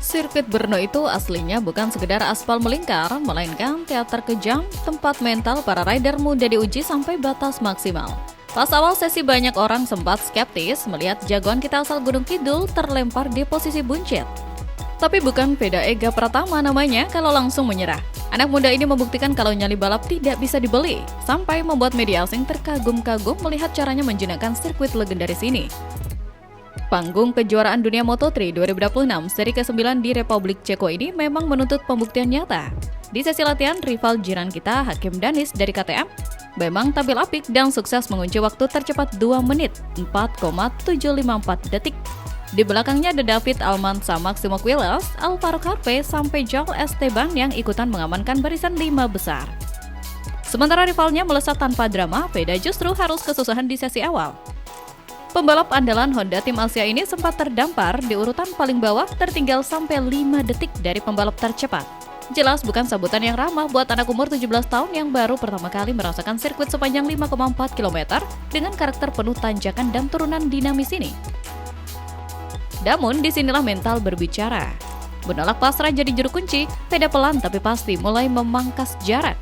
Sirkuit Brno itu aslinya bukan sekedar aspal melingkar, melainkan teater kejam, tempat mental para rider muda diuji sampai batas maksimal. Pas awal sesi banyak orang sempat skeptis melihat jagoan kita asal Gunung Kidul terlempar di posisi buncit. Tapi bukan Veda Ega Pratama namanya kalau langsung menyerah. Anak muda ini membuktikan kalau nyali balap tidak bisa dibeli, sampai membuat media asing terkagum-kagum melihat caranya menjinakkan sirkuit legendaris ini. Panggung kejuaraan dunia Moto3 2026 seri ke-9 di Republik Ceko ini memang menuntut pembuktian nyata. Di sesi latihan, rival jiran kita Hakim Danis dari KTM memang tampil apik dan sukses mengunci waktu tercepat 2 menit 4,754 detik. Di belakangnya ada David Almanza, Maximo Quiles, Alvaro Carpe, sampai Joel Esteban yang ikutan mengamankan barisan 5 besar. Sementara rivalnya melesat tanpa drama, Veda justru harus kesusahan di sesi awal. Pembalap andalan Honda Tim Asia ini sempat terdampar di urutan paling bawah, tertinggal sampai 5 detik dari pembalap tercepat. Jelas bukan sambutan yang ramah buat anak umur 17 tahun yang baru pertama kali merasakan sirkuit sepanjang 5,4 km dengan karakter penuh tanjakan dan turunan dinamis ini. Namun disinilah mental berbicara. Menolak pasrah jadi juru kunci, Veda pelan tapi pasti mulai memangkas jarak.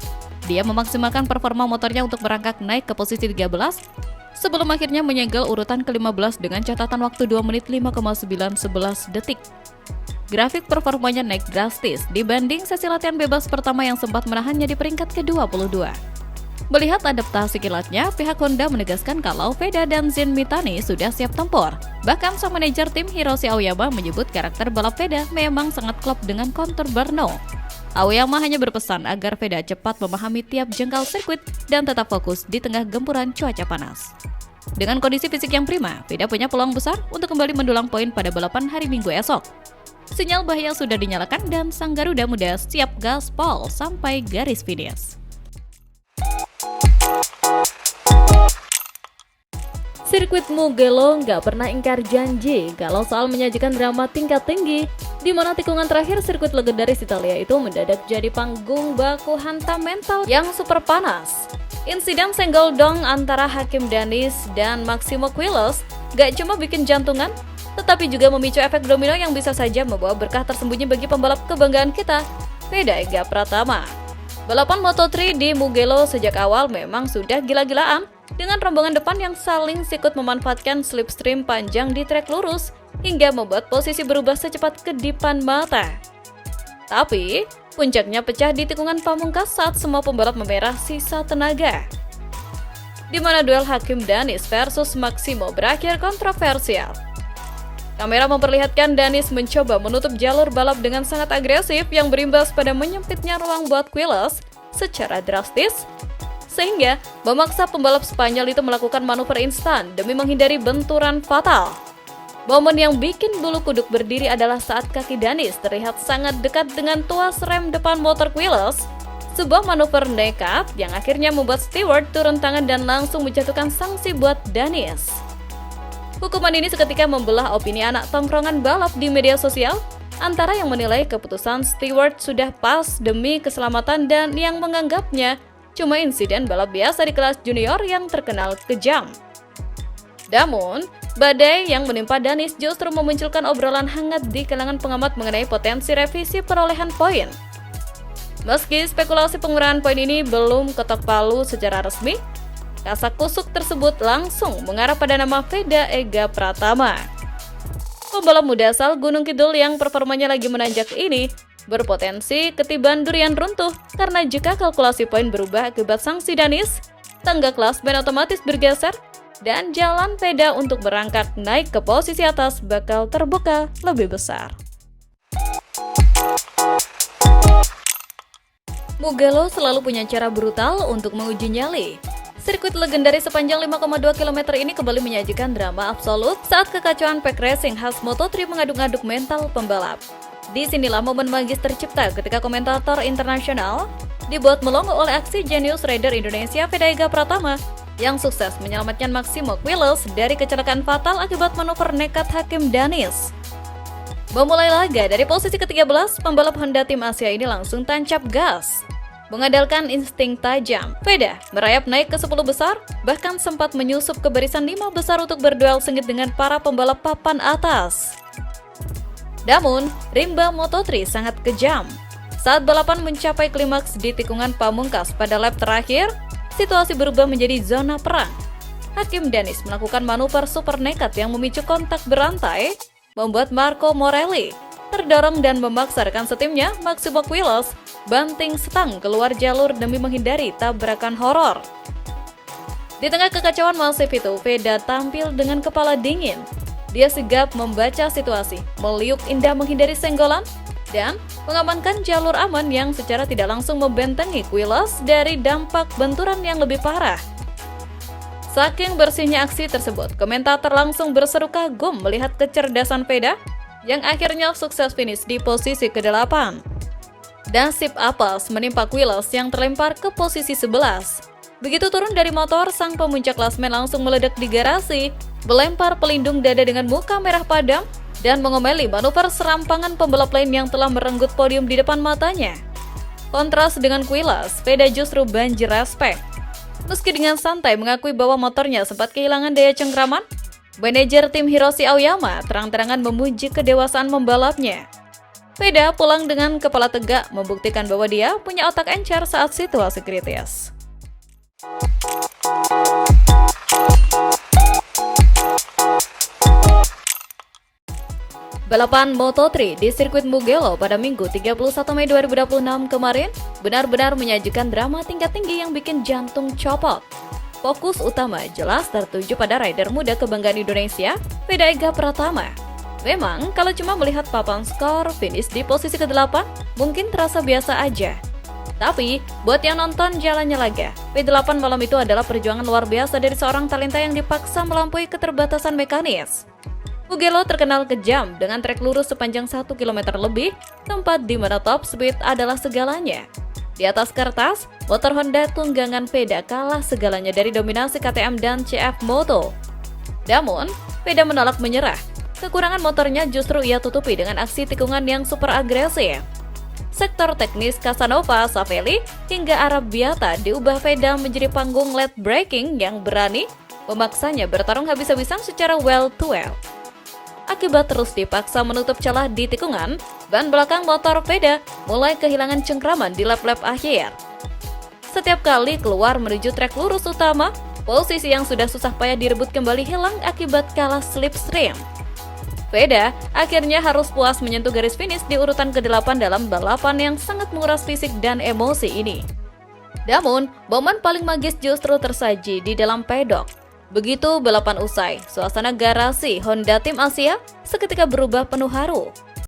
Dia memaksimalkan performa motornya untuk merangkak naik ke posisi 13, sebelum akhirnya menyegel urutan ke-15 dengan catatan waktu 2 menit 5,911 detik. Grafik performanya naik drastis dibanding sesi latihan bebas pertama yang sempat menahannya di peringkat ke-22. Melihat adaptasi kilatnya, pihak Honda menegaskan kalau Veda dan Zin Mitani sudah siap tempur. Bahkan sang manajer tim Hiroshi Aoyama menyebut karakter balap Veda memang sangat klop dengan kontur Brno. Aoyama hanya berpesan agar Veda cepat memahami tiap jengkal sirkuit dan tetap fokus di tengah gempuran cuaca panas. Dengan kondisi fisik yang prima, Veda punya peluang besar untuk kembali mendulang poin pada balapan hari Minggu esok. Sinyal bahaya sudah dinyalakan dan sang Garuda muda siap gaspol sampai garis finish. Sirkuit Mugello nggak pernah ingkar janji kalau soal menyajikan drama tingkat tinggi, di mana tikungan terakhir sirkuit legendaris Italia itu mendadak jadi panggung baku hantam mental yang super panas. Insiden senggol dong antara Hakim Danis dan Maximo Quiles gak cuma bikin jantungan, tetapi juga memicu efek domino yang bisa saja membawa berkah tersembunyi bagi pembalap kebanggaan kita, Veda Ega Pratama. Balapan Moto3 di Mugello sejak awal memang sudah gila-gilaan, dengan rombongan depan yang saling sikut memanfaatkan slipstream panjang di trek lurus hingga membuat posisi berubah secepat kedipan mata. Tapi, puncaknya pecah di tikungan pamungkas saat semua pembalap memerah sisa tenaga, di mana duel Hakim Danis versus Maximo berakhir kontroversial. Kamera memperlihatkan Danis mencoba menutup jalur balap dengan sangat agresif yang berimbas pada menyempitnya ruang buat Quiles secara drastis, sehingga memaksa pembalap Spanyol itu melakukan manuver instan demi menghindari benturan fatal. Momen yang bikin bulu kuduk berdiri adalah saat kaki Danis terlihat sangat dekat dengan tuas rem depan motor Quiles, sebuah manuver nekat yang akhirnya membuat steward turun tangan dan langsung menjatuhkan sanksi buat Danis. Hukuman ini seketika membelah opini anak tongkrongan balap di media sosial, antara yang menilai keputusan steward sudah pas demi keselamatan dan yang menganggapnya cuma insiden balap biasa di kelas junior yang terkenal kejam. Namun, badai yang menimpa Danis justru memunculkan obrolan hangat di kalangan pengamat mengenai potensi revisi perolehan poin. Meski spekulasi pengurangan poin ini belum ketok palu secara resmi, kasak-kusuk tersebut langsung mengarah pada nama Veda Ega Pratama. Pembalap muda asal Gunung Kidul yang performanya lagi menanjak ini berpotensi ketiban durian runtuh karena jika kalkulasi poin berubah akibat sanksi Danis, tangga klasmen otomatis bergeser dan jalan Veda untuk berangkat naik ke posisi atas bakal terbuka lebih besar. Mugello selalu punya cara brutal untuk menguji nyali. Sirkuit legendaris sepanjang 5,2 km ini kembali menyajikan drama absolut saat kekacauan pack racing khas Moto3 mengaduk-aduk mental pembalap. Disinilah momen magis tercipta ketika komentator internasional dibuat melongo oleh aksi jenius rider Indonesia Veda Ega Pratama yang sukses menyelamatkan Maximo Quiles dari kecelakaan fatal akibat manuver nekat Hakim Danis. Memulai laga dari posisi ke-13, pembalap Honda Tim Asia ini langsung tancap gas. Mengandalkan insting tajam, Veda merayap naik ke 10 besar, bahkan sempat menyusup ke barisan 5 besar untuk berduel sengit dengan para pembalap papan atas. Namun, rimba Moto3 sangat kejam. Saat balapan mencapai klimaks di tikungan pamungkas pada lap terakhir, situasi berubah menjadi zona perang. Hakim Dennis melakukan manuver super nekat yang memicu kontak berantai, membuat Marco Morelli terdorong dan memaksa rekan setimnya, Maximo Quiles, banting stang keluar jalur demi menghindari tabrakan horor. Di tengah kekacauan masif itu, Veda tampil dengan kepala dingin. Dia sigap membaca situasi, meliuk indah menghindari senggolan, dan mengamankan jalur aman yang secara tidak langsung membentengi Quiles dari dampak benturan yang lebih parah. Saking bersihnya aksi tersebut, komentator langsung berseru kagum melihat kecerdasan Veda yang akhirnya sukses finish di posisi ke-8. Nasib apes menimpa Quiles yang terlempar ke posisi 11. Begitu turun dari motor, sang pemuncak klasmen langsung meledak di garasi, melempar pelindung dada dengan muka merah padam, dan mengomeli manuver serampangan pembalap lain yang telah merenggut podium di depan matanya. Kontras dengan Quiles, Veda justru banjir respek. Meski dengan santai mengakui bahwa motornya sempat kehilangan daya cengkraman, manajer tim Hiroshi Aoyama terang-terangan memuji kedewasaan membalapnya. Veda pulang dengan kepala tegak membuktikan bahwa dia punya otak encer saat situasi kritis. Balapan Moto3 di sirkuit Mugello pada Minggu 31 Mei 2026 kemarin benar-benar menyajikan drama tingkat tinggi yang bikin jantung copot. Fokus utama jelas tertuju pada rider muda kebanggaan Indonesia, Veda Ega Pratama. Memang, kalau cuma melihat papan skor finish di posisi ke-8, mungkin terasa biasa aja. Tapi, buat yang nonton jalannya laga, P8 malam itu adalah perjuangan luar biasa dari seorang talenta yang dipaksa melampaui keterbatasan mekanis. Mugello terkenal kejam dengan trek lurus sepanjang 1 km lebih, tempat di mana top speed adalah segalanya. Di atas kertas, motor Honda tunggangan Veda kalah segalanya dari dominasi KTM dan CF Moto. Namun, Veda menolak menyerah. Kekurangan motornya justru ia tutupi dengan aksi tikungan yang super agresif. Sektor teknis Casanova, Savelli, hingga Arabiata diubah Veda menjadi panggung late braking yang berani, memaksanya bertarung habis-habisan secara well-to-well. Akibat terus dipaksa menutup celah di tikungan, ban belakang motor Veda mulai kehilangan cengkraman di lap-lap akhir. Setiap kali keluar menuju trek lurus utama, posisi yang sudah susah payah direbut kembali hilang akibat kalah slipstream. Veda akhirnya harus puas menyentuh garis finish di urutan ke-8 dalam balapan yang sangat menguras fisik dan emosi ini. Namun, momen paling magis justru tersaji di dalam pedok. Begitu balapan usai, suasana garasi Honda Tim Asia seketika berubah penuh haru.